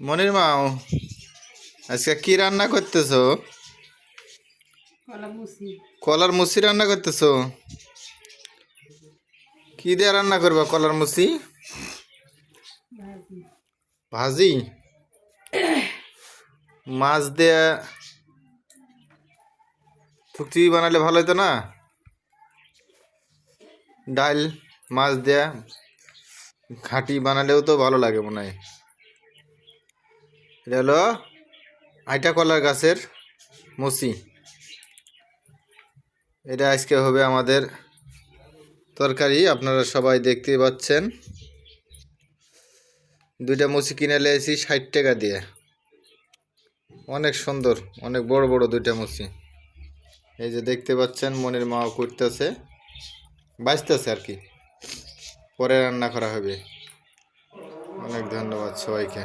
মনির মাও আজকে কি রান্না করতেছো? কলার মুসি রান্না করতেছো? কি দিয়ে রান্না করবা কলার মুসি? ভাজি? মাছ দিয়ে থুকচি বানালে ভালো হতো না? ডাল মাছ দিয়ে ঘাটি বানালেও তো ভালো লাগে মনে হয়। এটা হলো আইটা কলার গাছের মুসি। এটা আজকে হবে আমাদের তরকারি। আপনারা সবাই দেখতে পাচ্ছেন, দুইটা মুসি কিনে নিয়েছি 60 টাকা দিয়ে। অনেক সুন্দর, অনেক বড় বড় দুইটা মুসি। এই যে দেখতে পাচ্ছেন মনির মা করতেছে, বাঁচতেছে আর কি, পরে রান্না করা হবে। অনেক ধন্যবাদ সবাইকে।